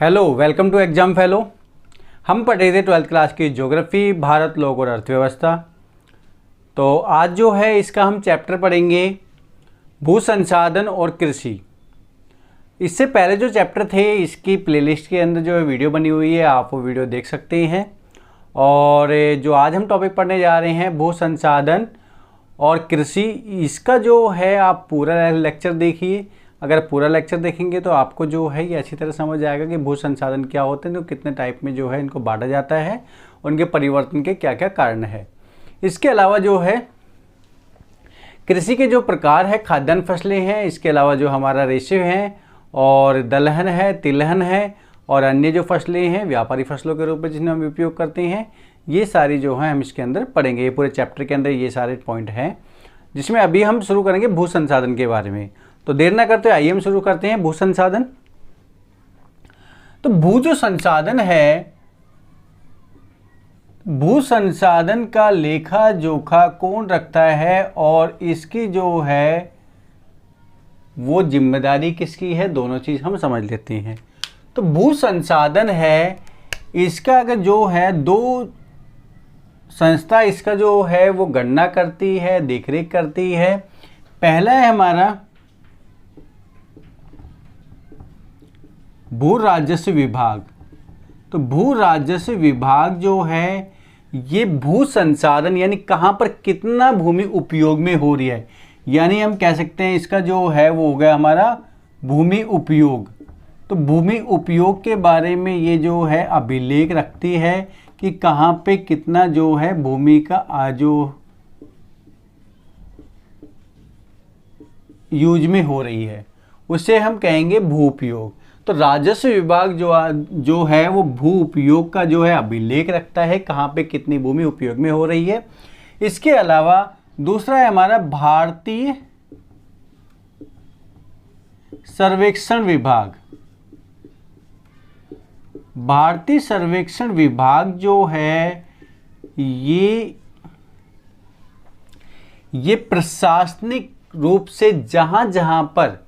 Hello, welcome to exam fellow. हम पढ़ रहे थे 12th क्लास की ज्योग्राफी, भारत, लोक और अर्थव्यवस्था। तो आज जो है इसका हम चैप्टर पढ़ेंगे भू संसाधन और कृषि। इससे पहले जो चैप्टर थे इसकी प्लेलिस्ट के अंदर जो है वीडियो बनी हुई है, आप वो वीडियो देख सकते हैं। और जो आज हम टॉपिक पढ़ने जा रहे हैं भू संसाधन और कृषि, इसका जो है आप पूरा लेक्चर देखिए। अगर पूरा लेक्चर देखेंगे तो आपको जो है ये अच्छी तरह समझ आएगा कि भू संसाधन क्या होते हैं, तो कितने टाइप में जो है इनको बांटा जाता है, उनके परिवर्तन के क्या क्या कारण है। इसके अलावा जो है कृषि के जो प्रकार है, खाद्यान्न फसलें हैं, इसके अलावा जो हमारा रेशे हैं और दलहन है, तिलहन है और अन्य जो फसलें हैं व्यापारी फसलों के रूप में जिन्हें हम उपयोग करते हैं, ये सारी जो है हम इसके अंदर पढ़ेंगे। ये पूरे चैप्टर के अंदर ये सारे पॉइंट हैं, जिसमें अभी हम शुरू करेंगे भू संसाधन के बारे में। तो देर ना करते आइए हम शुरू करते हैं भू संसाधन। तो भू जो संसाधन है, भू संसाधन का लेखा जोखा कौन रखता है और इसकी जो है वो जिम्मेदारी किसकी है, दोनों चीज हम समझ लेते हैं। तो भू संसाधन है, इसका अगर जो है दो संस्था इसका जो है वो गणना करती है, देखरेख करती है। पहला है हमारा भू राजस्व विभाग। तो भू राजस्व विभाग जो है ये भू संसाधन यानी कहाँ पर कितना भूमि उपयोग में हो रही है, यानी हम कह सकते हैं इसका जो है वो हो गया हमारा भूमि उपयोग। तो भूमि उपयोग के बारे में ये जो है अभिलेख रखती है कि कहाँ पे कितना जो है भूमि का जो यूज में हो रही है, उसे हम कहेंगे भू उपयोग। तो राजस्व विभाग जो है वो भू उपयोग का जो है अभिलेख रखता है, कहाँ पे कितनी भूमि उपयोग में हो रही है। इसके अलावा दूसरा है हमारा भारतीय सर्वेक्षण विभाग। भारतीय सर्वेक्षण विभाग जो है ये प्रशासनिक रूप से जहाँ जहाँ पर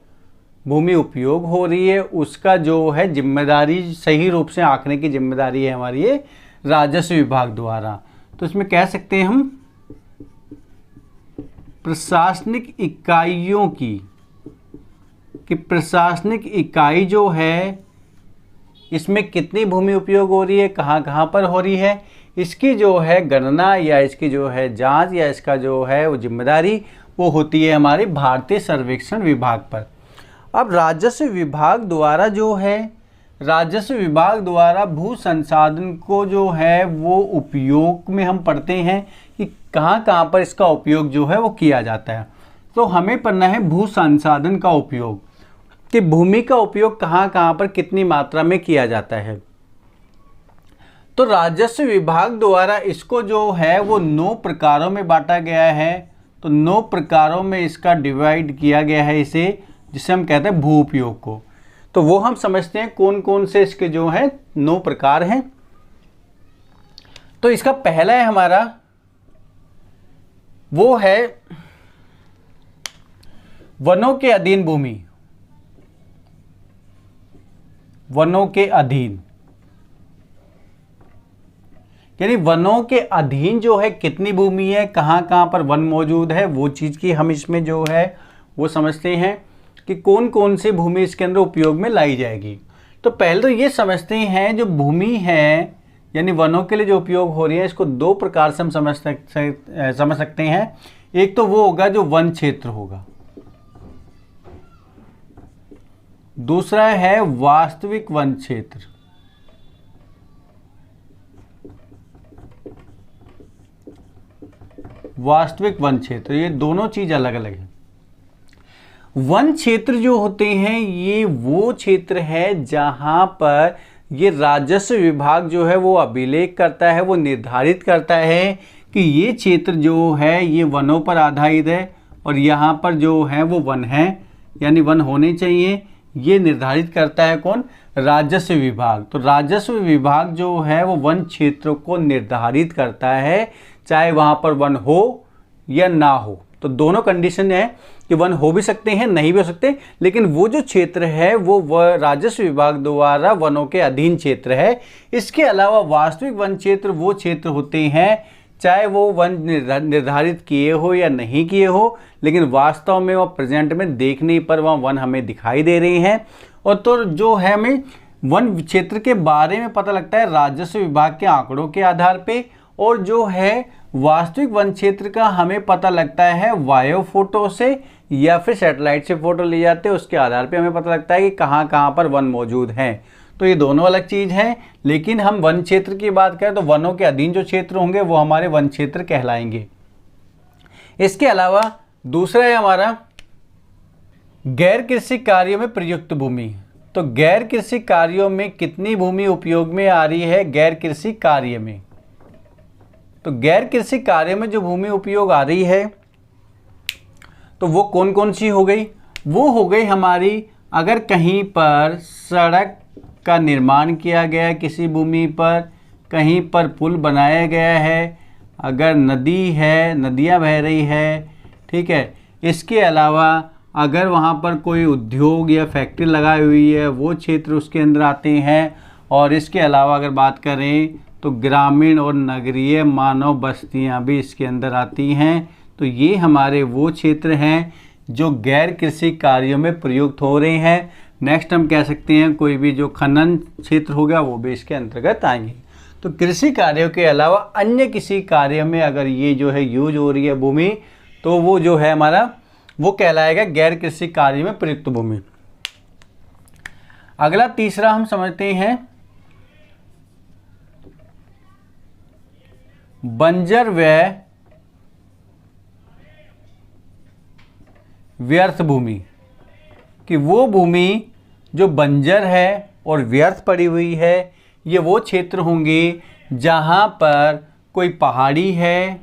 भूमि उपयोग हो रही है उसका जो है जिम्मेदारी सही रूप से आंकने की जिम्मेदारी है हमारी ये राजस्व विभाग द्वारा। तो इसमें कह सकते हैं हम प्रशासनिक इकाइयों की कि प्रशासनिक इकाई जो है इसमें कितनी भूमि उपयोग हो रही है, कहाँ कहाँ पर हो रही है, इसकी जो है गणना या इसकी जो है जांच या इसका जो है वो जिम्मेदारी वो होती है हमारे भारतीय सर्वेक्षण विभाग पर। अब राजस्व विभाग द्वारा जो है राजस्व विभाग द्वारा भू संसाधन को जो है वो उपयोग में हम पढ़ते हैं कि कहाँ कहाँ पर इसका उपयोग जो है वो किया जाता है। तो हमें पढ़ना है भू संसाधन का उपयोग, कि भूमि का उपयोग कहाँ कहाँ पर कितनी मात्रा में किया जाता है। तो राजस्व विभाग द्वारा इसको जो है वो 9 प्रकारों में बांटा गया है। तो 9 प्रकारों में इसका डिवाइड किया गया है इसे, जिसे हम कहते हैं भू उपयोग को। तो वो हम समझते हैं कौन कौन से इसके जो है 9 प्रकार हैं। तो इसका पहला है हमारा वो है वनों के अधीन भूमि। वनों के अधीन यानी वनों के अधीन जो है कितनी भूमि है, कहाँ कहाँ पर वन मौजूद है, वो चीज़ की हम इसमें जो है वो समझते हैं कि कौन कौन सी भूमि इसके अंदर उपयोग में लाई जाएगी। तो पहले तो ये समझते हैं जो भूमि है यानी वनों के लिए जो उपयोग हो रही है, इसको 2 प्रकार से हम समझ सकते हैं। एक तो वो होगा जो वन क्षेत्र होगा, दूसरा है वास्तविक वन क्षेत्र। वास्तविक वन क्षेत्र, ये दोनों चीज अलग अलग है। वन क्षेत्र जो होते हैं ये वो क्षेत्र है जहां पर ये राजस्व विभाग जो है वो अभिलेख करता है, वो निर्धारित करता है कि ये क्षेत्र जो है ये वनों पर आधारित है और यहाँ पर जो है वो वन है, यानी वन होने चाहिए। ये निर्धारित करता है कौन? राजस्व विभाग। तो राजस्व विभाग जो है वो वन क्षेत्रों को निर्धारित करता है, चाहे वहाँ पर वन हो या ना हो। तो दोनों कंडीशन है कि वन हो भी सकते हैं, नहीं भी हो सकते, लेकिन वो जो क्षेत्र है वो राजस्व विभाग द्वारा वनों के अधीन क्षेत्र है। इसके अलावा वास्तविक वन क्षेत्र वो क्षेत्र होते हैं, चाहे वो वन निर्धारित किए हो या नहीं किए हो, लेकिन वास्तव में वह प्रेजेंट में देखने पर वह वन हमें दिखाई दे रहे हैं। और तो जो है हमें वन क्षेत्र के बारे में पता लगता है राजस्व विभाग के आंकड़ों के आधार पे, और जो है वास्तविक वन क्षेत्र का हमें पता लगता है वायु फोटो से या फिर सैटेलाइट से फोटो लिए जाते हैं, उसके आधार पे हमें पता लगता है कि कहाँ कहाँ पर वन मौजूद हैं। तो ये दोनों अलग चीज़ हैं, लेकिन हम वन क्षेत्र की बात करें तो वनों के अधीन जो क्षेत्र होंगे वो हमारे वन क्षेत्र कहलाएंगे। इसके अलावा दूसरा है हमारा गैर कृषि कार्यों में प्रयुक्त भूमि। तो गैर कृषि कार्यों में कितनी भूमि उपयोग में आ रही है गैर कृषि कार्य में? तो गैर कृषि कार्य में जो भूमि उपयोग आ रही है तो वो कौन कौन सी हो गई? वो हो गई हमारी, अगर कहीं पर सड़क का निर्माण किया गया किसी भूमि पर, कहीं पर पुल बनाया गया है, अगर नदी है, नदियाँ बह रही है, ठीक है। इसके अलावा अगर वहाँ पर कोई उद्योग या फैक्ट्री लगाई हुई है वो क्षेत्र उसके अंदर आते हैं। और इसके अलावा अगर बात करें तो ग्रामीण और नगरीय मानव बस्तियाँ भी इसके अंदर आती हैं। तो ये हमारे वो क्षेत्र हैं जो गैर कृषि कार्यों में प्रयुक्त हो रहे हैं। नेक्स्ट हम कह सकते हैं कोई भी जो खनन क्षेत्र होगा वो भी इसके अंतर्गत आएंगे। तो कृषि कार्यों के अलावा अन्य किसी कार्य में अगर ये जो है यूज हो रही है भूमि तो वो जो है हमारा वो कहलाएगा गैर कृषि कार्य में प्रयुक्त भूमि। अगला तीसरा हम समझते हैं बंजर व व्यर्थ भूमि, कि वो भूमि जो बंजर है और व्यर्थ पड़ी हुई है ये वो क्षेत्र होंगे जहाँ पर कोई पहाड़ी है,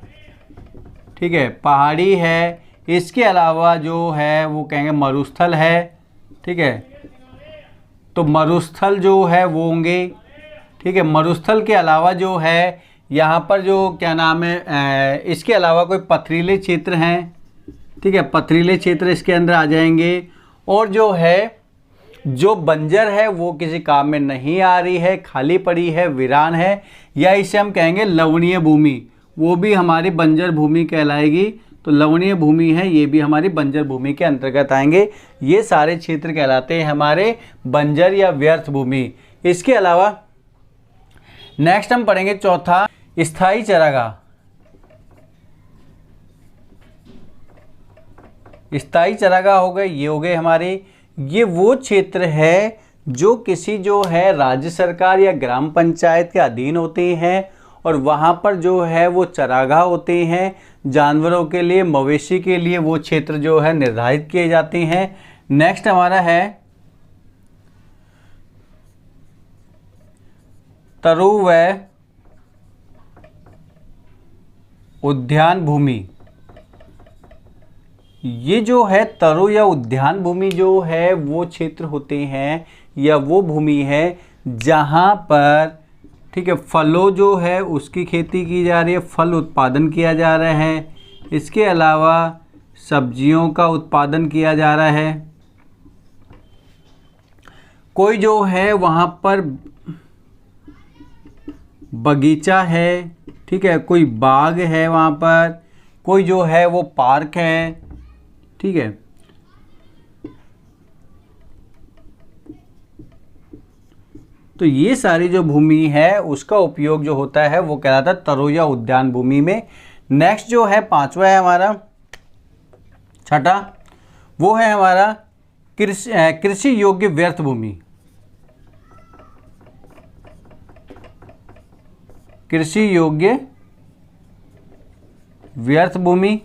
ठीक है, पहाड़ी है। इसके अलावा जो है वो कहेंगे मरुस्थल है, ठीक है। तो मरुस्थल जो है वो होंगे, ठीक है। मरुस्थल के अलावा जो है यहाँ पर जो क्या नाम है, इसके अलावा कोई पथरीले क्षेत्र हैं, ठीक है, पथरीले क्षेत्र इसके अंदर आ जाएंगे। और जो है जो बंजर है वो किसी काम में नहीं आ रही है, खाली पड़ी है, वीरान है, या इसे हम कहेंगे लवणीय भूमि, वो भी हमारी बंजर भूमि कहलाएगी। तो लवणीय भूमि है ये भी हमारी बंजर भूमि के अंतर्गत आएंगे। ये सारे क्षेत्र कहलाते हैं हमारे बंजर या व्यर्थ भूमि। इसके अलावा नेक्स्ट हम पढ़ेंगे चौथा स्थायी चारागाह। स्थायी चारागाह हो गए, ये हो गए हमारे, ये वो क्षेत्र है जो किसी जो है राज्य सरकार या ग्राम पंचायत के अधीन होते हैं और वहाँ पर जो है वो चारागाह होते हैं जानवरों के लिए, मवेशी के लिए वो क्षेत्र जो है निर्धारित किए जाते हैं। नेक्स्ट हमारा है तरु व उद्यान भूमि। ये जो है तरु या उद्यान भूमि जो है वो क्षेत्र होते हैं या वो भूमि है जहाँ पर, ठीक है, फलों जो है उसकी खेती की जा रही है, फल उत्पादन किया जा रहा है। इसके अलावा सब्जियों का उत्पादन किया जा रहा है। कोई जो है वहाँ पर बगीचा है, ठीक है, कोई बाग है वहाँ पर, कोई जो है वो पार्क है, ठीक है। तो ये सारी जो भूमि है उसका उपयोग जो होता है वो कहलाता है तरु या उद्यान भूमि में। नेक्स्ट जो है पांचवा है हमारा, छठा, वो है हमारा कृषि योग्य व्यर्थ भूमि। कृषि योग्य व्यर्थ भूमि।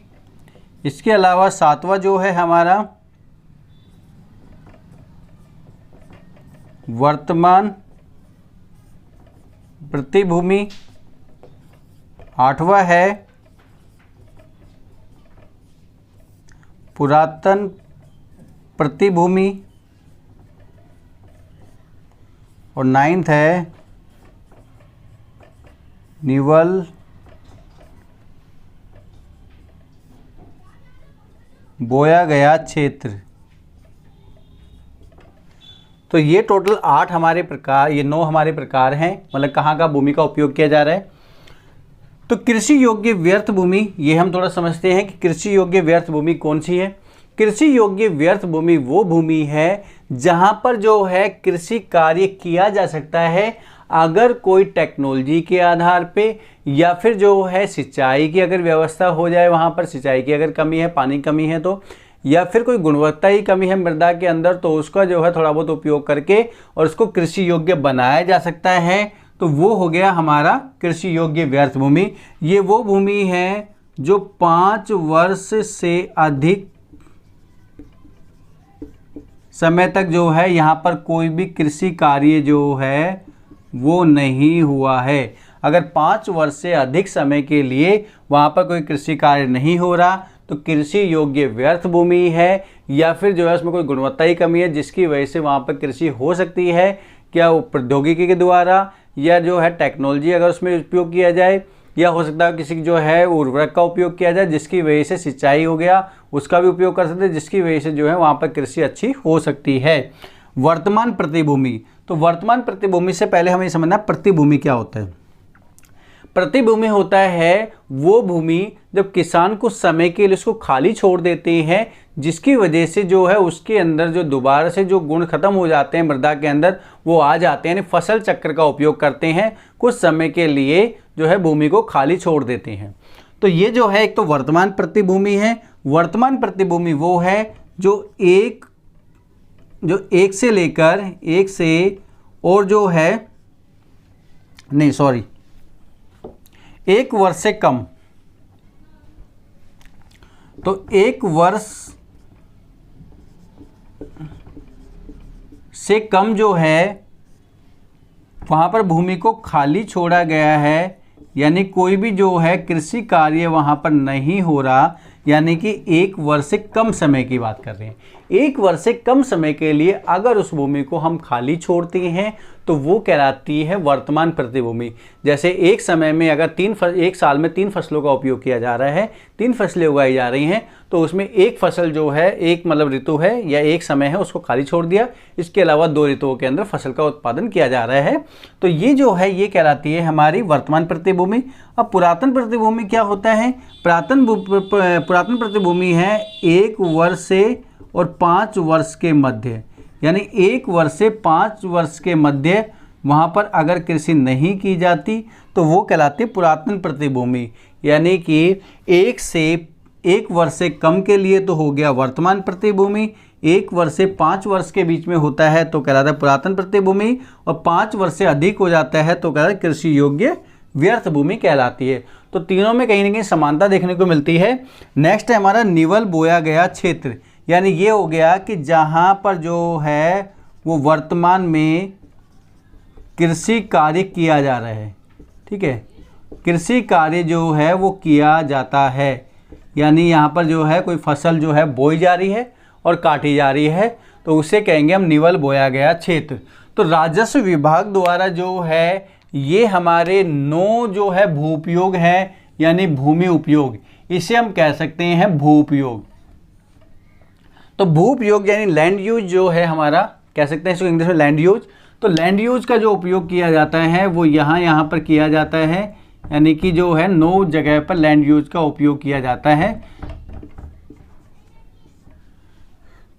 इसके अलावा सातवां जो है हमारा वर्तमान प्रतिभूमि। आठवां है पुरातन प्रतिभूमि। और नाइन्थ है निवल बोया गया क्षेत्र। तो ये टोटल 8 हमारे प्रकार, ये 9 हमारे प्रकार हैं, मतलब कहाँ का भूमि का उपयोग किया जा रहा है। तो कृषि योग्य व्यर्थ भूमि, ये हम थोड़ा समझते हैं कि कृषि योग्य व्यर्थ भूमि कौन सी है। कृषि योग्य व्यर्थ भूमि वो भूमि है जहाँ पर जो है कृषि कार्य किया जा सकता है अगर कोई टेक्नोलॉजी के आधार पे, या फिर जो है सिंचाई की अगर व्यवस्था हो जाए, वहाँ पर सिंचाई की अगर कमी है, पानी कमी है तो, या फिर कोई गुणवत्ता ही कमी है मृदा के अंदर, तो उसका जो है थोड़ा बहुत उपयोग करके और उसको कृषि योग्य बनाया जा सकता है। तो वो हो गया हमारा कृषि योग्य व्यर्थ भूमि। ये वो भूमि है जो 5 वर्ष से अधिक समय तक जो है यहाँ पर कोई भी कृषि कार्य जो है वो नहीं हुआ है। अगर 5 वर्ष से अधिक समय के लिए वहाँ पर कोई कृषि कार्य नहीं हो रहा तो कृषि योग्य व्यर्थ भूमि है, या फिर जो है उसमें कोई गुणवत्ता की कमी है जिसकी वजह से वहाँ पर कृषि हो सकती है, क्या प्रौद्योगिकी के द्वारा या जो है टेक्नोलॉजी अगर उसमें उपयोग किया जाए, या हो सकता है किसी जो है उर्वरक का उपयोग किया जाए जिसकी वजह से सिंचाई हो गया, उसका भी उपयोग कर सकते हैं जिसकी वजह से जो है वहाँ पर कृषि अच्छी हो सकती है। वर्तमान प्रतिभूमि, तो वर्तमान प्रतिभूमि से पहले हमें समझना प्रतिभूमि क्या होता है। प्रतिभूमि होता है वो भूमि जब किसान कुछ समय के लिए उसको खाली छोड़ देते हैं, जिसकी वजह से जो है उसके अंदर जो दोबारा से जो गुण खत्म हो जाते हैं मृदा के अंदर वो आ जाते हैं, यानी फसल चक्र का उपयोग करते हैं, कुछ समय के लिए जो है भूमि को खाली छोड़ देते हैं। तो ये जो है एक तो वर्तमान प्रतिभूमि है। वर्तमान प्रतिभूमि वो है जो एक से लेकर एक से और जो है नहीं सॉरी 1 वर्ष से कम, तो 1 वर्ष से कम जो है वहाँ पर भूमि को खाली छोड़ा गया है, यानी कोई भी जो है कृषि कार्य वहाँ पर नहीं हो रहा, यानी कि 1 वर्ष से कम समय की बात कर रहे हैं। 1 वर्ष से कम समय के लिए अगर उस भूमि को हम खाली छोड़ते हैं तो वो कहलाती है वर्तमान प्रतिभूमि। जैसे एक समय में अगर एक साल में 3 फसलों का उपयोग किया जा रहा है, 3 फसलें उगाई जा रही हैं, तो उसमें एक फसल जो है एक मतलब ऋतु है या एक समय है उसको खाली छोड़ दिया, इसके अलावा 2 ऋतुओं के अंदर फसल का उत्पादन किया जा रहा है, तो ये जो है ये कहलाती है हमारी वर्तमान प्रतिभूमि। अब पुरातन प्रतिभूमि क्या होता है? पुरातन प्रतिभूमि है 1 वर्ष से और 5 वर्ष के मध्य, यानी 1 वर्ष से 5 वर्ष के मध्य वहाँ पर अगर कृषि नहीं की जाती तो वो कहलाती है पुरातन प्रतिभूमि। यानी कि 1 वर्ष से कम के लिए तो हो गया वर्तमान प्रतिभूमि, 1 वर्ष से 5 वर्ष के बीच में होता है तो कहलाता है पुरातन प्रतिभूमि, और 5 वर्ष से अधिक हो जाता है तो कहलाता है कृषि योग्य व्यर्थ भूमि कहलाती है। तो तीनों में कहीं ना कहीं समानता देखने को मिलती है। नेक्स्ट है हमारा निवल बोया गया क्षेत्र, यानी ये हो गया कि जहाँ पर जो है वो वर्तमान में कृषि कार्य किया जा रहा है, ठीक है, कृषि कार्य जो है वो किया जाता है, यानी यहाँ पर जो है कोई फसल जो है बोई जा रही है और काटी जा रही है, तो उसे कहेंगे हम निवल बोया गया क्षेत्र। तो राजस्व विभाग द्वारा जो है ये हमारे 9 जो है भू उपयोग है, यानी भूमि उपयोग, इसे हम कह सकते हैं भू उपयोग। तो भू उपयोग यानी लैंड यूज जो है हमारा, कह सकते हैं इसको इंग्लिश में लैंड यूज। तो लैंड यूज का जो उपयोग किया जाता है वो यहाँ पर किया जाता है, यानी कि जो है 9 जगह पर लैंड यूज का उपयोग किया जाता है,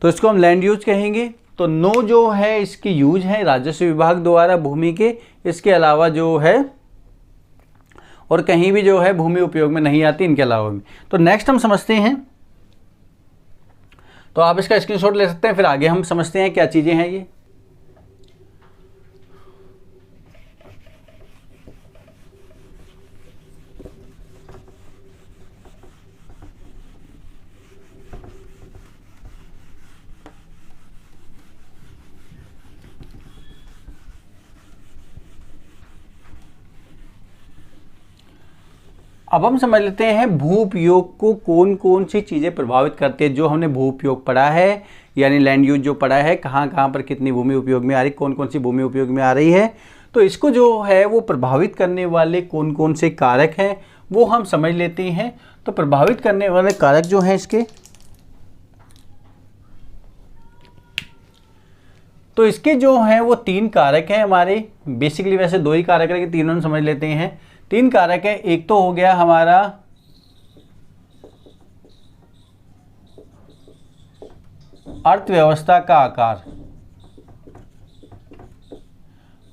तो इसको हम लैंड यूज कहेंगे। तो 9 जो है इसकी यूज है राजस्व विभाग द्वारा भूमि के, इसके अलावा जो है और कहीं भी जो है भूमि उपयोग में नहीं आती इनके अलावा भी। तो नेक्स्ट हम समझते हैं, तो आप इसका स्क्रीनशॉट ले सकते हैं, फिर आगे हम समझते हैं क्या चीज़ें हैं ये। अब हम समझ लेते हैं भू उपयोग को कौन कौन सी चीज़ें प्रभावित करती है। जो हमने भू उपयोग पढ़ा है, यानी लैंड यूज जो पढ़ा है, कहाँ कहाँ पर कितनी भूमि उपयोग में आ रही, कौन कौन सी भूमि उपयोग में आ रही है, तो इसको जो है वो प्रभावित करने वाले कौन कौन से कारक हैं वो हम समझ लेते हैं। तो प्रभावित करने वाले कारक जो हैं इसके, तो इसके जो हैं वो 3 कारक हैं हमारे, बेसिकली वैसे 2 ही कारक है कि तीनों समझ लेते हैं। 3 कारक है, एक तो हो गया हमारा अर्थव्यवस्था का आकार।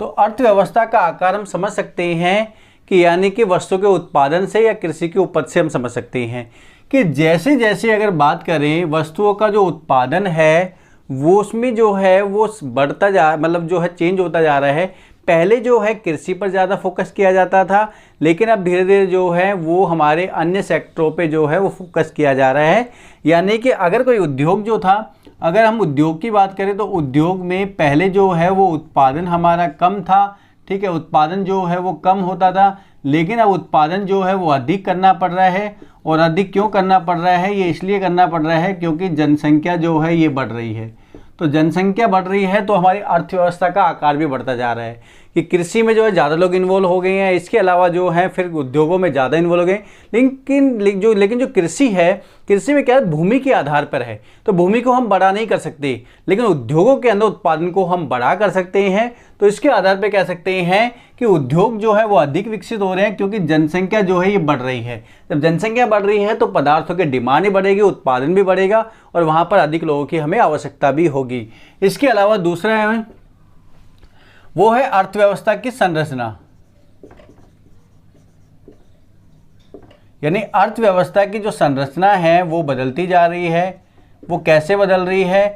तो अर्थव्यवस्था का आकार हम समझ सकते हैं कि यानी कि वस्तु के उत्पादन से या कृषि की उपज से हम समझ सकते हैं कि जैसे जैसे अगर बात करें वस्तुओं का जो उत्पादन है वो उसमें जो है वो बढ़ता जा, मतलब जो है चेंज होता जा रहा है। पहले जो है कृषि पर ज़्यादा फोकस किया जाता था, लेकिन अब धीरे धीरे जो है वो हमारे अन्य सेक्टरों पे जो है वो फोकस किया जा रहा है। यानी कि अगर कोई उद्योग जो था, अगर हम उद्योग की बात करें तो उद्योग में पहले जो है वो उत्पादन हमारा कम था, ठीक है, उत्पादन जो है वो कम होता था, लेकिन अब उत्पादन जो है वो अधिक करना पड़ रहा है। और अधिक क्यों करना पड़ रहा है? ये इसलिए करना पड़ रहा है क्योंकि जनसंख्या जो है ये बढ़ रही है। तो जनसंख्या बढ़ रही है तो हमारी अर्थव्यवस्था का आकार भी बढ़ता जा रहा है कि कृषि में जो है ज़्यादा लोग इन्वॉल्व हो गए हैं, इसके अलावा जो है फिर उद्योगों में ज़्यादा इन्वॉल्व हो गए। लेकिन जो कृषि है, कृषि में क्या है, भूमि के आधार पर है, तो भूमि को हम बड़ा नहीं कर सकते, लेकिन उद्योगों के अंदर उत्पादन को हम बड़ा कर सकते हैं। तो इसके आधार पर कह सकते हैं कि उद्योग जो है वो अधिक विकसित हो रहे हैं क्योंकि जनसंख्या जो है ये बढ़ रही है। जब जनसंख्या बढ़ रही है तो पदार्थों की डिमांड भी बढ़ेगी, उत्पादन भी बढ़ेगा और वहाँ पर अधिक लोगों की हमें आवश्यकता भी होगी। इसके अलावा दूसरा है वो है अर्थव्यवस्था की संरचना, यानी अर्थव्यवस्था की जो संरचना है वो बदलती जा रही है। वो कैसे बदल रही है?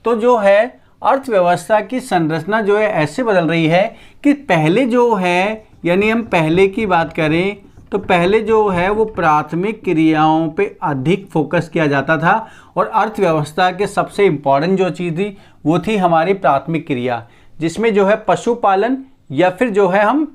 तो जो है अर्थव्यवस्था की संरचना जो है ऐसे बदल रही है कि पहले जो है, यानी हम पहले की बात करें तो पहले जो है वो प्राथमिक क्रियाओं पे अधिक फोकस किया जाता था और अर्थव्यवस्था के सबसे इम्पॉर्टेंट जो चीज़ थी वो थी हमारी प्राथमिक क्रिया, जिसमें जो है पशुपालन या फिर जो है हम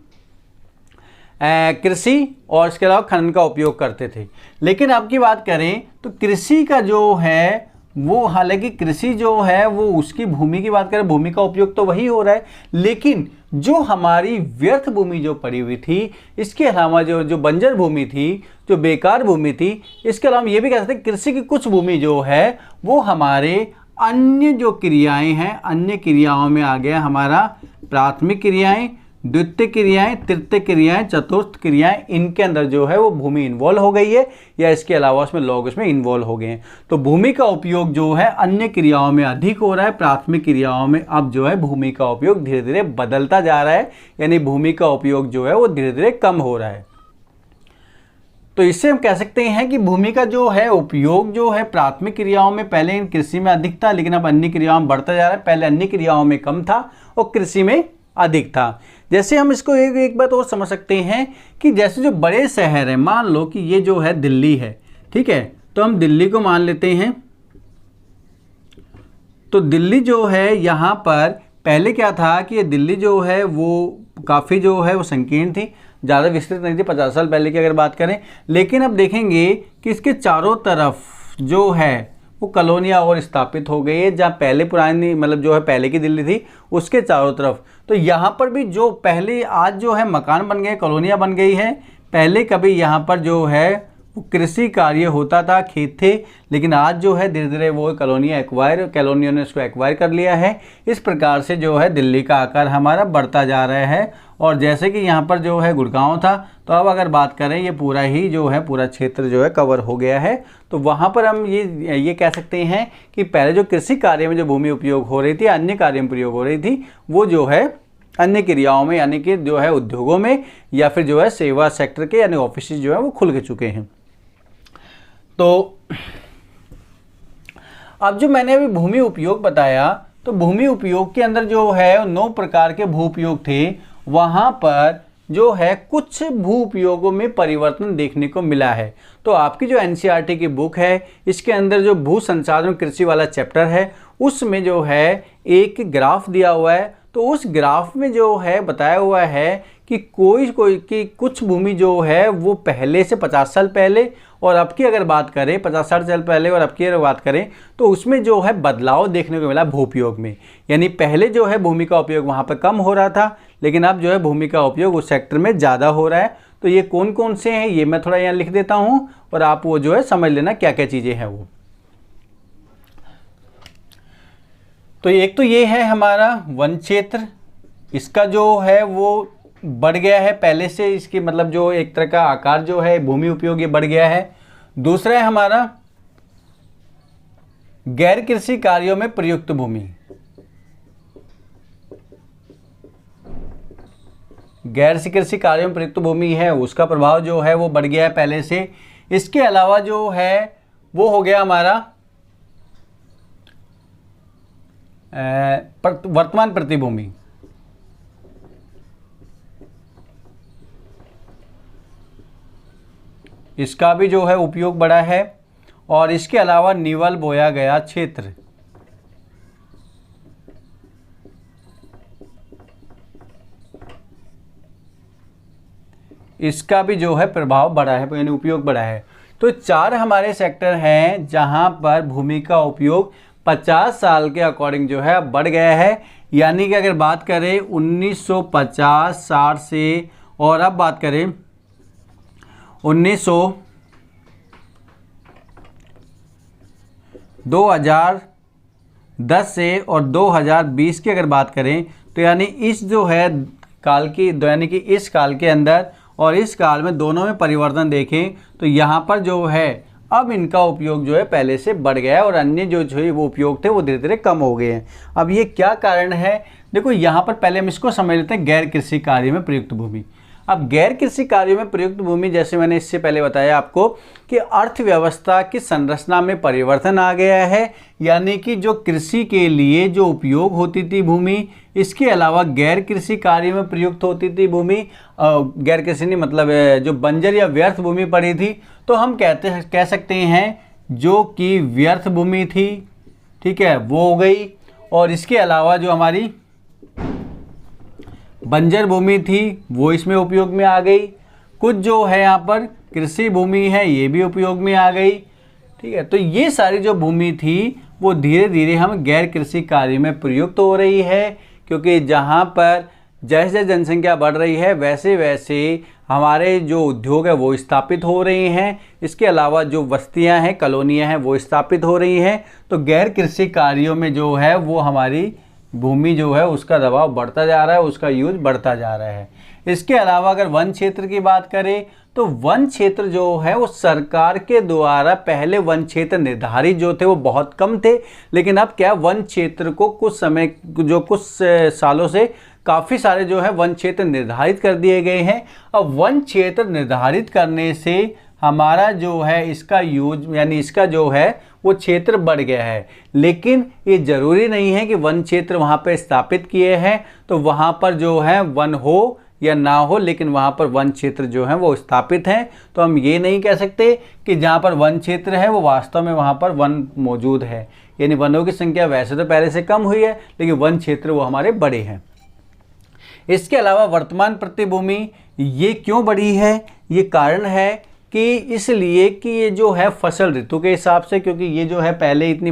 कृषि और इसके अलावा खनन का उपयोग करते थे। लेकिन अब की बात करें तो कृषि का जो है वो, हालांकि कृषि जो है वो उसकी भूमि की बात करें, भूमि का उपयोग तो वही हो रहा है, लेकिन जो हमारी व्यर्थ भूमि जो पड़ी हुई थी, इसके अलावा जो बंजर भूमि थी, जो बेकार भूमि थी, इसके अलावा हम ये भी कह सकते हैं कृषि की कुछ भूमि जो है वो हमारे अन्य जो क्रियाएं हैं, अन्य क्रियाओं में आ गया हमारा प्राथमिक क्रियाएं, द्वितीय क्रियाएं, तृतीय क्रियाएं, चतुर्थ क्रियाएं, इनके अंदर जो है वो भूमि इन्वॉल्व हो गई है या इसके अलावा उसमें लोग उसमें इन्वॉल्व हो गए हैं। तो भूमि का उपयोग जो है अन्य क्रियाओं में अधिक हो रहा है, प्राथमिक क्रियाओं में अब जो है भूमि का उपयोग धीरे धीरे बदलता जा रहा है, यानी भूमि का उपयोग जो है वो धीरे धीरे कम हो रहा है। तो इससे हम कह सकते हैं कि भूमि का जो है उपयोग जो है प्राथमिक क्रियाओं में पहले कृषि में अधिक था, लेकिन अब अन्य क्रियाओं में बढ़ता जा रहा है। पहले अन्य क्रियाओं में कम था और कृषि में अधिक था। जैसे हम इसको एक बात और समझ सकते हैं कि जैसे जो बड़े शहर हैं, मान लो कि ये जो है दिल्ली है, ठीक है, तो हम दिल्ली को मान लेते हैं। तो दिल्ली जो है यहाँ पर पहले क्या था कि ये दिल्ली जो है वो काफ़ी जो है वो संकीर्ण थी, ज़्यादा विस्तृत नहीं थी 50 साल पहले की अगर बात करें। लेकिन अब देखेंगे कि इसके चारों तरफ जो है वो कॉलोनियाँ और स्थापित हो गई है, जहाँ पहले पुरानी मतलब जो है पहले की दिल्ली थी उसके चारों तरफ। तो यहाँ पर भी जो पहले आज जो है मकान बन गए, कॉलोनियाँ बन गई है। पहले कभी यहाँ पर जो है वो कृषि कार्य होता था, खेत थे, लेकिन आज जो है धीरे धीरे वो कॉलोनियों ने उसको एक्वायर कर लिया है। इस प्रकार से जो है दिल्ली का आकार हमारा बढ़ता जा रहा है। और जैसे कि यहाँ पर जो है गुड़गांव था, तो अब अगर बात करें ये पूरा ही जो है पूरा क्षेत्र जो है कवर हो गया है। तो वहाँ पर हम ये कह सकते हैं कि पहले जो कृषि कार्य में जो भूमि उपयोग हो रही थी, अन्य कार्य में प्रयोग हो रही थी, वो जो है अन्य क्रियाओं में यानी कि जो है उद्योगों में या फिर जो है सेवा सेक्टर के यानी ऑफिस जो है वो खुल के चुके हैं। तो अब जो मैंने अभी भूमि उपयोग बताया, तो भूमि उपयोग के अंदर जो है 9 प्रकार के भू उपयोग थे। वहाँ पर जो है कुछ भू उपयोगों में परिवर्तन देखने को मिला है। तो आपकी जो एनसीईआरटी की बुक है, इसके अंदर जो भू संसाधन कृषि वाला चैप्टर है, उसमें जो है एक ग्राफ दिया हुआ है। तो उस ग्राफ में जो है बताया हुआ है कि कि कुछ भूमि जो है वो पहले से 50 साल पहले और अब की अगर बात करें 50-60 साल पहले और अब की अगर बात करें तो उसमें जो है बदलाव देखने को मिला भू उपयोग में। यानी पहले जो है भूमि का उपयोग वहाँ पर कम हो रहा था, लेकिन अब जो है भूमि का उपयोग उस सेक्टर में ज़्यादा हो रहा है। तो ये कौन कौन से हैं ये मैं थोड़ा यहाँ लिख देता हूँ और आप वो जो है समझ लेना क्या क्या चीज़ें हैं वो। तो एक तो ये है हमारा वन क्षेत्र, इसका जो है वो बढ़ गया है पहले से, इसकी मतलब जो एक तरह का आकार जो है भूमि उपयोग ये बढ़ गया है। दूसरा है हमारा गैर कृषि कार्यों में प्रयुक्त भूमि, गैर कृषि कार्यों में प्रयुक्त भूमि है, उसका प्रभाव जो है वो बढ़ गया है पहले से। इसके अलावा जो है वो हो गया हमारा वर्तमान प्रतिभूमि, इसका भी जो है उपयोग बढ़ा है। और इसके अलावा निवल बोया गया क्षेत्र, इसका भी जो है प्रभाव बढ़ा है, यानी उपयोग बढ़ा है। तो 4 हमारे सेक्टर हैं जहां पर भूमि का उपयोग 50 साल के अकॉर्डिंग जो है बढ़ गया है। यानी कि अगर बात करें 1950 60 से, और अब बात करें 2010 से और 2020 की अगर बात करें, तो यानी इस जो है काल की, यानी कि इस काल के अंदर और इस काल में दोनों में परिवर्तन देखें तो यहाँ पर जो है अब इनका उपयोग जो है पहले से बढ़ गया है और अन्य जो है वो उपयोग थे वो धीरे धीरे कम हो गए हैं। अब ये क्या कारण है, देखो यहाँ पर पहले हम इसको समझ लेते हैं गैर कृषि कार्य में प्रयुक्त भूमि। अब गैर कृषि कार्यों में प्रयुक्त भूमि, जैसे मैंने इससे पहले बताया आपको कि अर्थव्यवस्था की संरचना में परिवर्तन आ गया है, यानी कि जो कृषि के लिए जो उपयोग होती थी भूमि, इसके अलावा गैर कृषि कार्य में प्रयुक्त होती थी भूमि, गैर कृषि नहीं मतलब जो बंजर या व्यर्थ भूमि पड़ी थी, तो हम कह सकते हैं जो कि व्यर्थ भूमि थी, ठीक है, वो हो गई। और इसके अलावा जो हमारी बंजर भूमि थी वो इसमें उपयोग में आ गई। कुछ जो है यहाँ पर कृषि भूमि है ये भी उपयोग में आ गई, ठीक है। तो ये सारी जो भूमि थी वो धीरे धीरे हम गैर कृषि कार्य में प्रयुक्त हो रही है, क्योंकि जहाँ पर जैसे जैसे जनसंख्या बढ़ रही है वैसे वैसे हमारे जो उद्योग है वो स्थापित हो रहे हैं। इसके अलावा जो बस्तियाँ हैं, कॉलोनियाँ हैं वो स्थापित हो रही हैं। तो गैर कृषि कार्यों में जो है वो हमारी भूमि जो है उसका दबाव बढ़ता जा रहा है, उसका यूज बढ़ता जा रहा है। इसके अलावा अगर वन क्षेत्र की बात करें तो वन क्षेत्र जो है वो सरकार के द्वारा, पहले वन क्षेत्र निर्धारित जो थे वो बहुत कम थे, लेकिन अब क्या वन क्षेत्र को कुछ समय जो कुछ सालों से काफ़ी सारे जो है वन क्षेत्र निर्धारित कर दिए गए हैं। अब वन क्षेत्र निर्धारित करने से हमारा जो है इसका यूज यानी इसका जो है वो क्षेत्र बढ़ गया है, लेकिन ये ज़रूरी नहीं है कि वन क्षेत्र वहाँ पर स्थापित किए हैं तो वहाँ पर जो है वन हो या ना हो, लेकिन वहाँ पर वन क्षेत्र जो है वो स्थापित हैं। तो हम ये नहीं कह सकते कि जहाँ पर वन क्षेत्र है वो वास्तव में वहाँ पर वन मौजूद है, यानी वनों की संख्या वैसे तो पहले से कम हुई है लेकिन वन क्षेत्र वो हमारे बड़े हैं। इसके अलावा वर्तमान प्रतिभूमि ये क्यों बढ़ी है, ये कारण है कि इसलिए कि ये जो है फसल ऋतु के हिसाब से, क्योंकि ये जो है पहले इतनी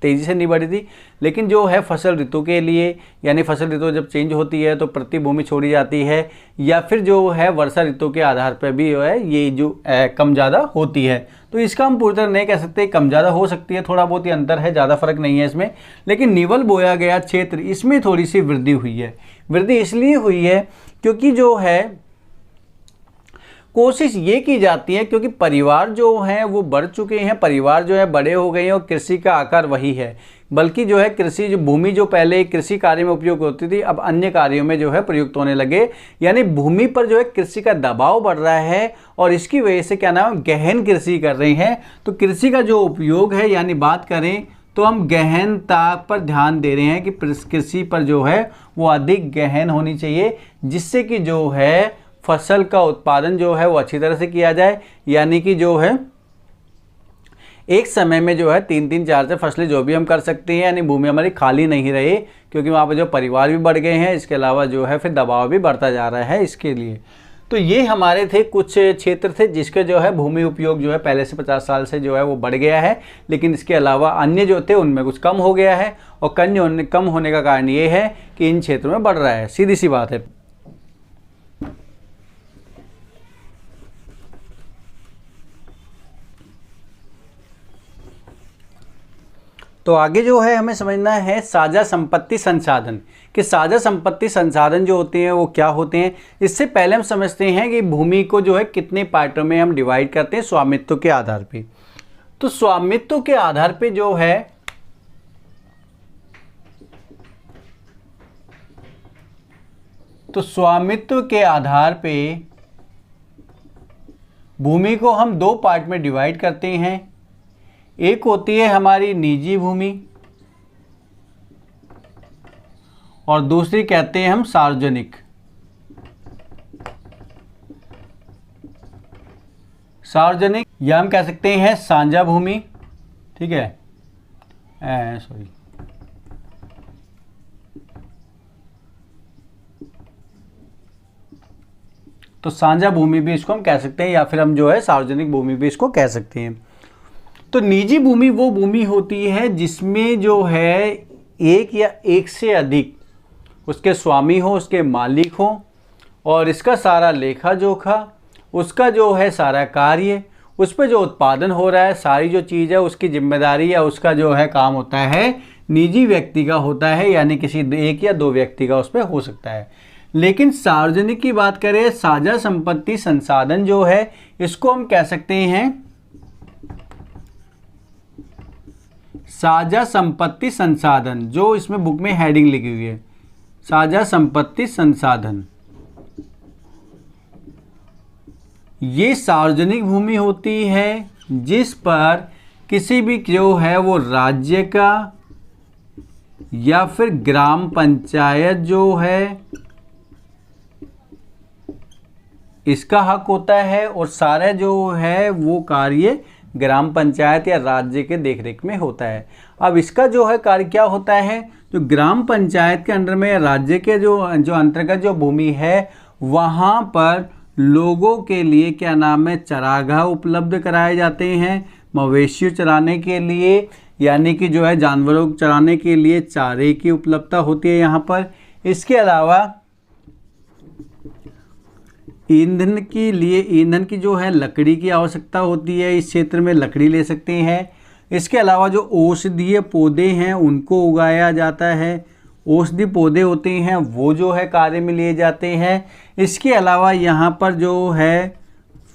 तेज़ी से नहीं बढ़ी थी, लेकिन जो है फसल ऋतु के लिए, यानी फसल ऋतु जब चेंज होती है तो प्रतिभूमि छोड़ी जाती है, या फिर जो है वर्षा ऋतु के आधार पर भी जो है ये जो कम ज़्यादा होती है। तो इसका हम पूरी तरह नहीं कह सकते, कम ज़्यादा हो सकती है, थोड़ा बहुत ही अंतर है, ज़्यादा फर्क नहीं है इसमें। लेकिन निवल बोया गया क्षेत्र इसमें थोड़ी सी वृद्धि हुई है। वृद्धि इसलिए हुई है क्योंकि जो है कोशिश ये की जाती है, क्योंकि परिवार जो हैं वो बढ़ चुके हैं, परिवार जो है बड़े हो गए हैं और कृषि का आकार वही है, बल्कि जो है कृषि जो भूमि जो पहले कृषि कार्य में उपयोग होती थी अब अन्य कार्यों में जो है प्रयुक्त होने लगे, यानी भूमि पर जो है कृषि का दबाव बढ़ रहा है और इसकी वजह से क्या नाम गहन कृषि कर रहे हैं। तो कृषि का जो उपयोग है, यानी बात करें तो हम गहनता पर ध्यान दे रहे हैं कि कृषि पर जो है वो अधिक गहन होनी चाहिए, जिससे कि जो है फसल का उत्पादन जो है वो अच्छी तरह से किया जाए, यानी कि जो है एक समय में जो है 3-3 4 फसलें जो भी हम कर सकते हैं, यानी भूमि हमारी खाली नहीं रहे, क्योंकि वहाँ पर जो परिवार भी बढ़ गए हैं, इसके अलावा जो है फिर दबाव भी बढ़ता जा रहा है इसके लिए। तो ये हमारे थे कुछ क्षेत्र थे जिसके जो है भूमि उपयोग जो है पहले से 50 साल से जो है वो बढ़ गया है, लेकिन इसके अलावा अन्य जो थे उनमें कुछ कम हो गया है, और कम होने का कारण ये है कि इन क्षेत्रों में बढ़ रहा है, सीधी सी बात है। तो तो आगे जो है हमें समझना है साझा संपत्ति संसाधन, कि साझा संपत्ति संसाधन जो होते हैं वो क्या होते हैं। इससे पहले हम समझते हैं कि भूमि को जो है कितने पार्टों में हम डिवाइड करते हैं स्वामित्व के आधार पे। तो स्वामित्व के आधार पे जो है स्वामित्व के आधार पे भूमि को हम दो पार्ट में डिवाइड करते हैं। एक होती है हमारी निजी भूमि और दूसरी कहते हैं हम सार्वजनिक। सार्वजनिक या हम कह सकते हैं साझा भूमि, ठीक है, सॉरी, तो साझा भूमि भी इसको हम कह सकते हैं, या फिर हम जो है सार्वजनिक भूमि भी इसको कह सकते हैं। तो निजी भूमि वो भूमि होती है जिसमें जो है एक या एक से अधिक उसके स्वामी हो, उसके मालिक हो, और इसका सारा लेखा जोखा, उसका जो है सारा कार्य, उस पर जो उत्पादन हो रहा है, सारी जो चीज़ है उसकी जिम्मेदारी या उसका जो है काम होता है निजी व्यक्ति का होता है, यानी किसी एक या दो व्यक्ति का उस पर हो सकता है। लेकिन सार्वजनिक की बात करें, साझा संपत्ति संसाधन जो है इसको हम कह सकते हैं साझा संपत्ति संसाधन, जो इसमें बुक में हेडिंग लिखी हुई है साझा संपत्ति संसाधन। ये सार्वजनिक भूमि होती है जिस पर किसी भी जो है वो राज्य का या फिर ग्राम पंचायत जो है इसका हक होता है, और सारा जो है वो कार्य ग्राम पंचायत या राज्य के देखरेख में होता है। अब इसका जो है कार्य क्या होता है, जो ग्राम पंचायत के अंडर में राज्य के जो अंतर्गत जो भूमि है वहाँ पर लोगों के लिए क्या नाम है चरागाह उपलब्ध कराए जाते हैं, मवेशी चराने के लिए, यानी कि जो है जानवरों को चराने के लिए चारे की उपलब्धता होती है यहाँ पर। इसके अलावा ईंधन के लिए, ईंधन की जो है लकड़ी की आवश्यकता होती है, इस क्षेत्र में लकड़ी ले सकते हैं। इसके अलावा जो औषधीय पौधे हैं उनको उगाया जाता है, औषधि पौधे होते हैं वो जो है कार्य में लिए जाते हैं। इसके अलावा यहाँ पर जो है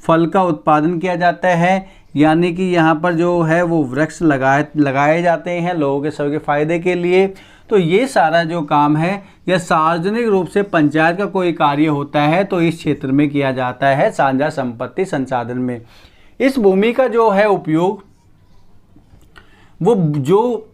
फल का उत्पादन किया जाता है, यानी कि यहाँ पर जो है वो वृक्ष लगाए जाते हैं लोगों के सबके फ़ायदे के लिए। तो ये सारा जो काम है या सार्वजनिक रूप से पंचायत का कोई कार्य होता है तो इस क्षेत्र में किया जाता है साझा संपत्ति संसाधन में। इस भूमि का जो है उपयोग वो जो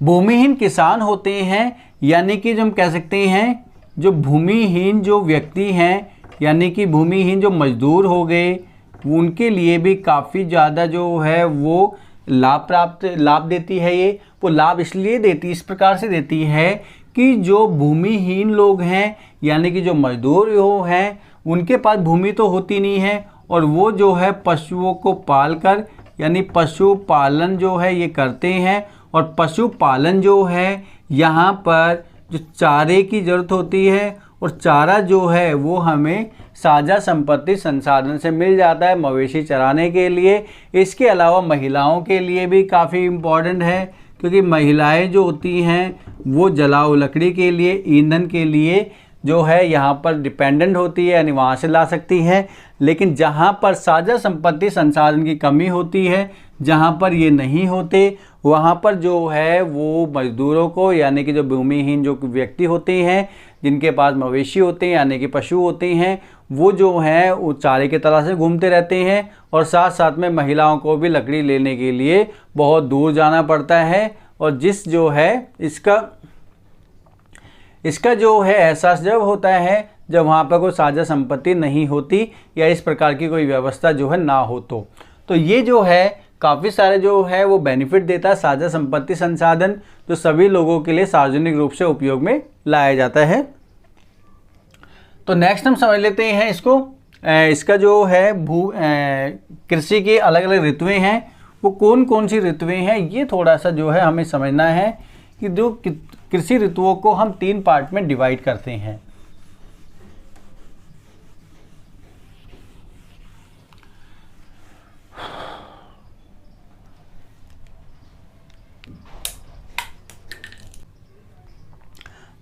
भूमिहीन किसान होते हैं, यानी कि जो हम कह सकते हैं जो भूमिहीन जो व्यक्ति हैं, यानी कि भूमिहीन जो मजदूर हो गए, उनके लिए भी काफ़ी ज़्यादा जो है वो लाभ देती है। ये वो लाभ इसलिए देती, इस प्रकार से देती है कि जो भूमिहीन लोग हैं, यानी कि जो मजदूर हैं, उनके पास भूमि तो होती नहीं है, और वो जो है पशुओं को पालकर, यानी पशुपालन जो है ये करते हैं। और पशुपालन जो है यहाँ पर जो चारे की ज़रूरत होती है, और चारा जो है वो हमें साझा संपत्ति संसाधन से मिल जाता है मवेशी चराने के लिए। इसके अलावा महिलाओं के लिए भी काफ़ी इम्पॉर्टेंट है, क्योंकि महिलाएं जो होती हैं वो जलाऊ लकड़ी के लिए, ईंधन के लिए जो है यहाँ पर डिपेंडेंट होती है, यानी वहाँ से ला सकती हैं। लेकिन जहाँ पर साझा संपत्ति संसाधन की कमी होती है, जहाँ पर ये नहीं होते, वहाँ पर जो है वो मजदूरों को, यानी कि जो भूमिहीन जो व्यक्ति होते हैं, जिनके पास मवेशी होते हैं यानी कि पशु होते हैं, वो जो हैं वो चारे की तरह से घूमते रहते हैं, और साथ साथ में महिलाओं को भी लकड़ी लेने के लिए बहुत दूर जाना पड़ता है। और जिस जो है इसका जो है एहसास जब होता है जब वहाँ पर कोई साझा संपत्ति नहीं होती या इस प्रकार की कोई व्यवस्था जो है ना हो। तो ये जो है काफ़ी सारे जो है वो बेनिफिट देता है साझा संपत्ति संसाधन, जो सभी लोगों के लिए सार्वजनिक रूप से उपयोग में लाया जाता है। तो नेक्स्ट हम समझ लेते हैं इसका जो है कृषि की अलग अलग ऋतुएं हैं, वो कौन कौन सी ऋतुएं हैं, ये थोड़ा सा जो है हमें समझना है कि जो कृषि ऋतुओं को हम 3 पार्ट में डिवाइड करते हैं।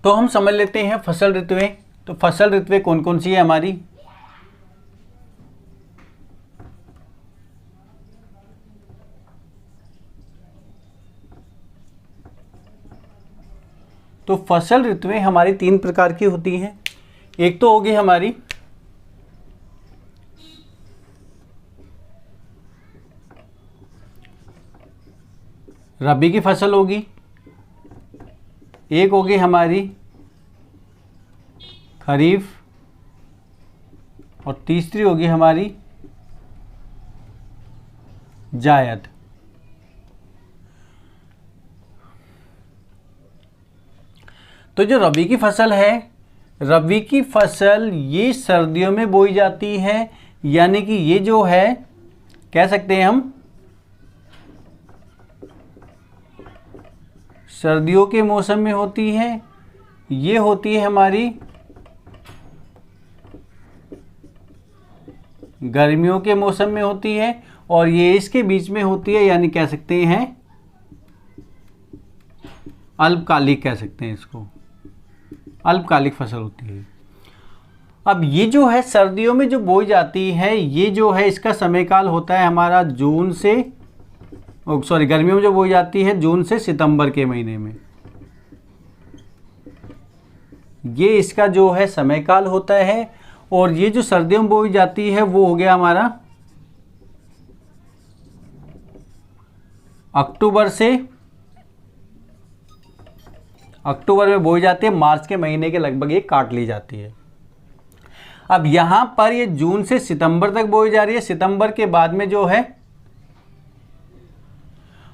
तो हम समझ लेते हैं फसल ऋतुएं। तो फसल ऋतुएं कौन कौन सी है हमारी? तो फसल ऋतुएं हमारी 3 प्रकार की होती हैं। एक तो होगी हमारी रबी की फसल होगी, एक होगी हमारी खरीफ, और तीसरी होगी हमारी जायद। तो जो रबी की फसल है, रबी की फसल ये सर्दियों में बोई जाती है, यानी कि ये जो है कह सकते हैं हम सर्दियों के मौसम में होती है। ये होती है हमारी गर्मियों के मौसम में होती है, और ये इसके बीच में होती है, यानी कह सकते हैं अल्पकालिक, कह सकते हैं इसको अल्पकालिक फसल होती है। अब ये जो है सर्दियों में जो बोई जाती है, ये जो है इसका समय काल होता है हमारा जून से गर्मियों में जो बोई जाती है जून से सितंबर के महीने में, ये इसका जो है समय काल होता है। और ये जो सर्दियों में बोई जाती है वो हो गया हमारा अक्टूबर में बोई जाती है, मार्च के महीने के लगभग ये काट ली जाती है। अब यहाँ पर ये जून से सितंबर तक बोई जा रही है, सितंबर के बाद में जो है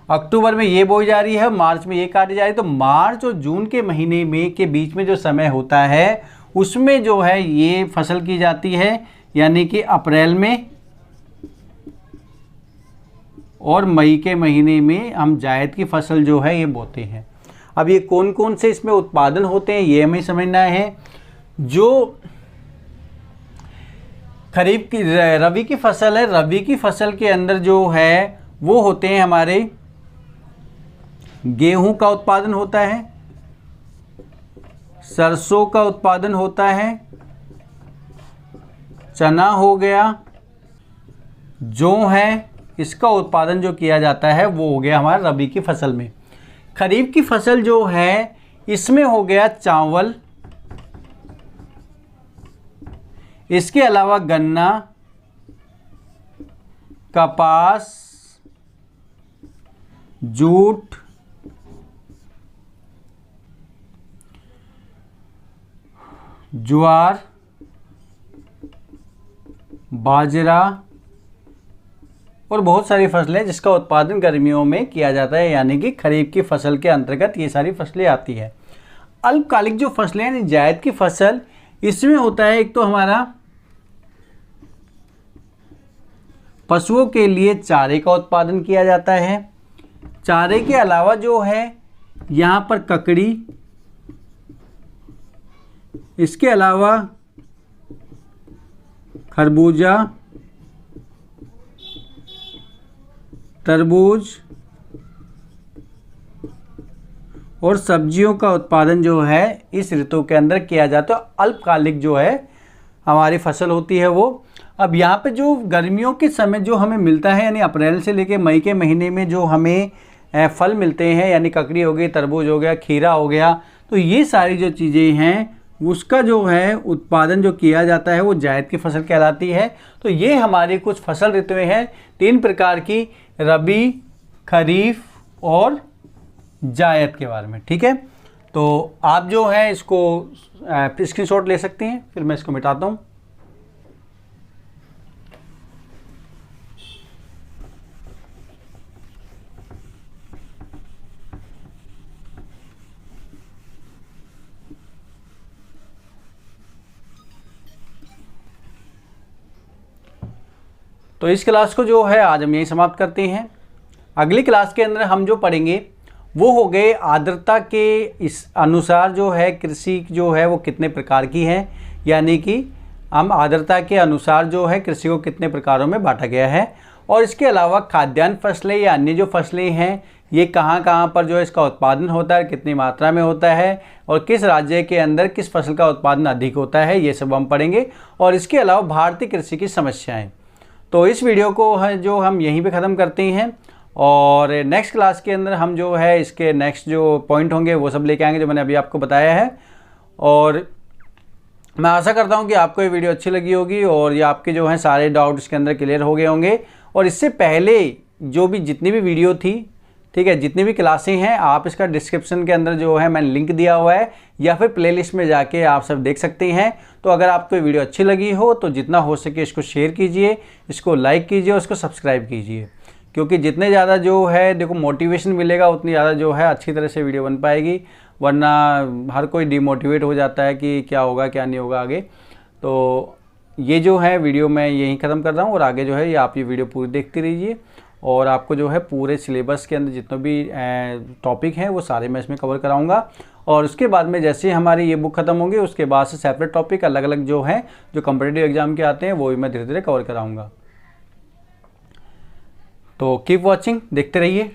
अक्टूबर में ये बोई जा रही है, मार्च में ये काटी जा रही है। तो मार्च और जून के महीने में के बीच में जो समय होता है उसमें जो है ये फसल की जाती है, यानी कि अप्रैल में और मई के महीने में हम जायद की फसल जो है ये बोते हैं। अब ये कौन कौन से इसमें उत्पादन होते हैं ये हमें समझना है। जो खरीफ की रबी की फसल है, रबी की फसल के अंदर जो है वो होते हैं हमारे गेहूं का उत्पादन होता है, सरसों का उत्पादन होता है, चना हो गया, जौ है, इसका उत्पादन जो किया जाता है वो हो गया हमारा रबी की फसल में। खरीफ की फसल जो है इसमें हो गया चावल, इसके अलावा गन्ना, कपास, जूट, ज्वार, बाजरा और बहुत सारी फसलें जिसका उत्पादन गर्मियों में किया जाता है, यानी कि खरीफ की फसल के अंतर्गत ये सारी फसलें आती है। अल्पकालिक जो फसलें हैं जायद की फसल, इसमें होता है एक तो हमारा पशुओं के लिए चारे का उत्पादन किया जाता है। चारे के अलावा जो है यहाँ पर ककड़ी, इसके अलावा खरबूजा, तरबूज और सब्जियों का उत्पादन जो है इस ऋतु के अंदर किया जाता है। अल्पकालिक जो है हमारी फसल होती है वो। अब यहाँ पे जो गर्मियों के समय जो हमें मिलता है, यानी अप्रैल से लेकर मई के महीने में जो हमें फल मिलते हैं, यानी ककड़ी हो गई, तरबूज हो गया, खीरा हो गया, तो ये सारी जो चीज़ें हैं उसका जो है उत्पादन जो किया जाता है वो जायद की फसल कहलाती है। तो ये हमारी कुछ फसल ऋतुएं हैं 3 प्रकार की, रबी, खरीफ और जायद के बारे में। ठीक है, तो आप जो है इसको स्क्रीनशॉट ले सकते हैं, फिर मैं इसको मिटाता हूँ। तो इस क्लास को जो है आज हम यहीं समाप्त करते हैं। अगली क्लास के अंदर हम जो पढ़ेंगे वो हो गए आर्द्रता के इस अनुसार जो है कृषि जो है वो कितने प्रकार की है, यानी कि हम आर्द्रता के अनुसार जो है कृषि को कितने प्रकारों में बांटा गया है। और इसके अलावा खाद्यान्न फसलें या अन्य जो फसलें हैं ये कहाँ कहाँ पर जो है इसका उत्पादन होता है, कितनी मात्रा में होता है और किस राज्य के अंदर किस फसल का उत्पादन अधिक होता है, ये सब हम पढ़ेंगे। और इसके अलावा भारतीय कृषि की समस्याएं। तो इस वीडियो को है जो हम यहीं पे ख़त्म करते हैं और नेक्स्ट क्लास के अंदर हम जो है इसके नेक्स्ट जो पॉइंट होंगे वो सब लेके आएंगे जो मैंने अभी आपको बताया है। और मैं आशा करता हूँ कि आपको ये वीडियो अच्छी लगी होगी और ये आपके जो हैं सारे डाउट इसके अंदर क्लियर हो गए होंगे। और इससे पहले जो भी जितनी भी वीडियो थी, ठीक है, जितनी भी क्लासें हैं आप इसका डिस्क्रिप्शन के अंदर जो है मैंने लिंक दिया हुआ है या फिर प्लेलिस्ट में जाके आप सब देख सकते हैं। तो अगर आपको ये वीडियो अच्छी लगी हो तो जितना हो सके इसको शेयर कीजिए, इसको लाइक कीजिए और इसको सब्सक्राइब कीजिए, क्योंकि जितने ज़्यादा जो है देखो मोटिवेशन मिलेगा उतनी ज़्यादा जो है अच्छी तरह से वीडियो बन पाएगी, वरना हर कोई डिमोटिवेट हो जाता है कि क्या होगा क्या नहीं होगा आगे। तो ये जो है वीडियो मैं यहीं ख़त्म कर रहा हूँ और आगे जो है ये आप ये वीडियो पूरी देखते रहिए और आपको जो है पूरे सिलेबस के अंदर जितने भी टॉपिक हैं वो सारे मैं इसमें कवर कराऊंगा। और उसके बाद में जैसे हमारी ये बुक ख़त्म होगी उसके बाद से सेपरेट टॉपिक अलग अलग जो हैं जो कॉम्पिटिटिव एग्जाम के आते हैं वो भी मैं धीरे धीरे कवर कराऊंगा। तो कीप वॉचिंग, देखते रहिए।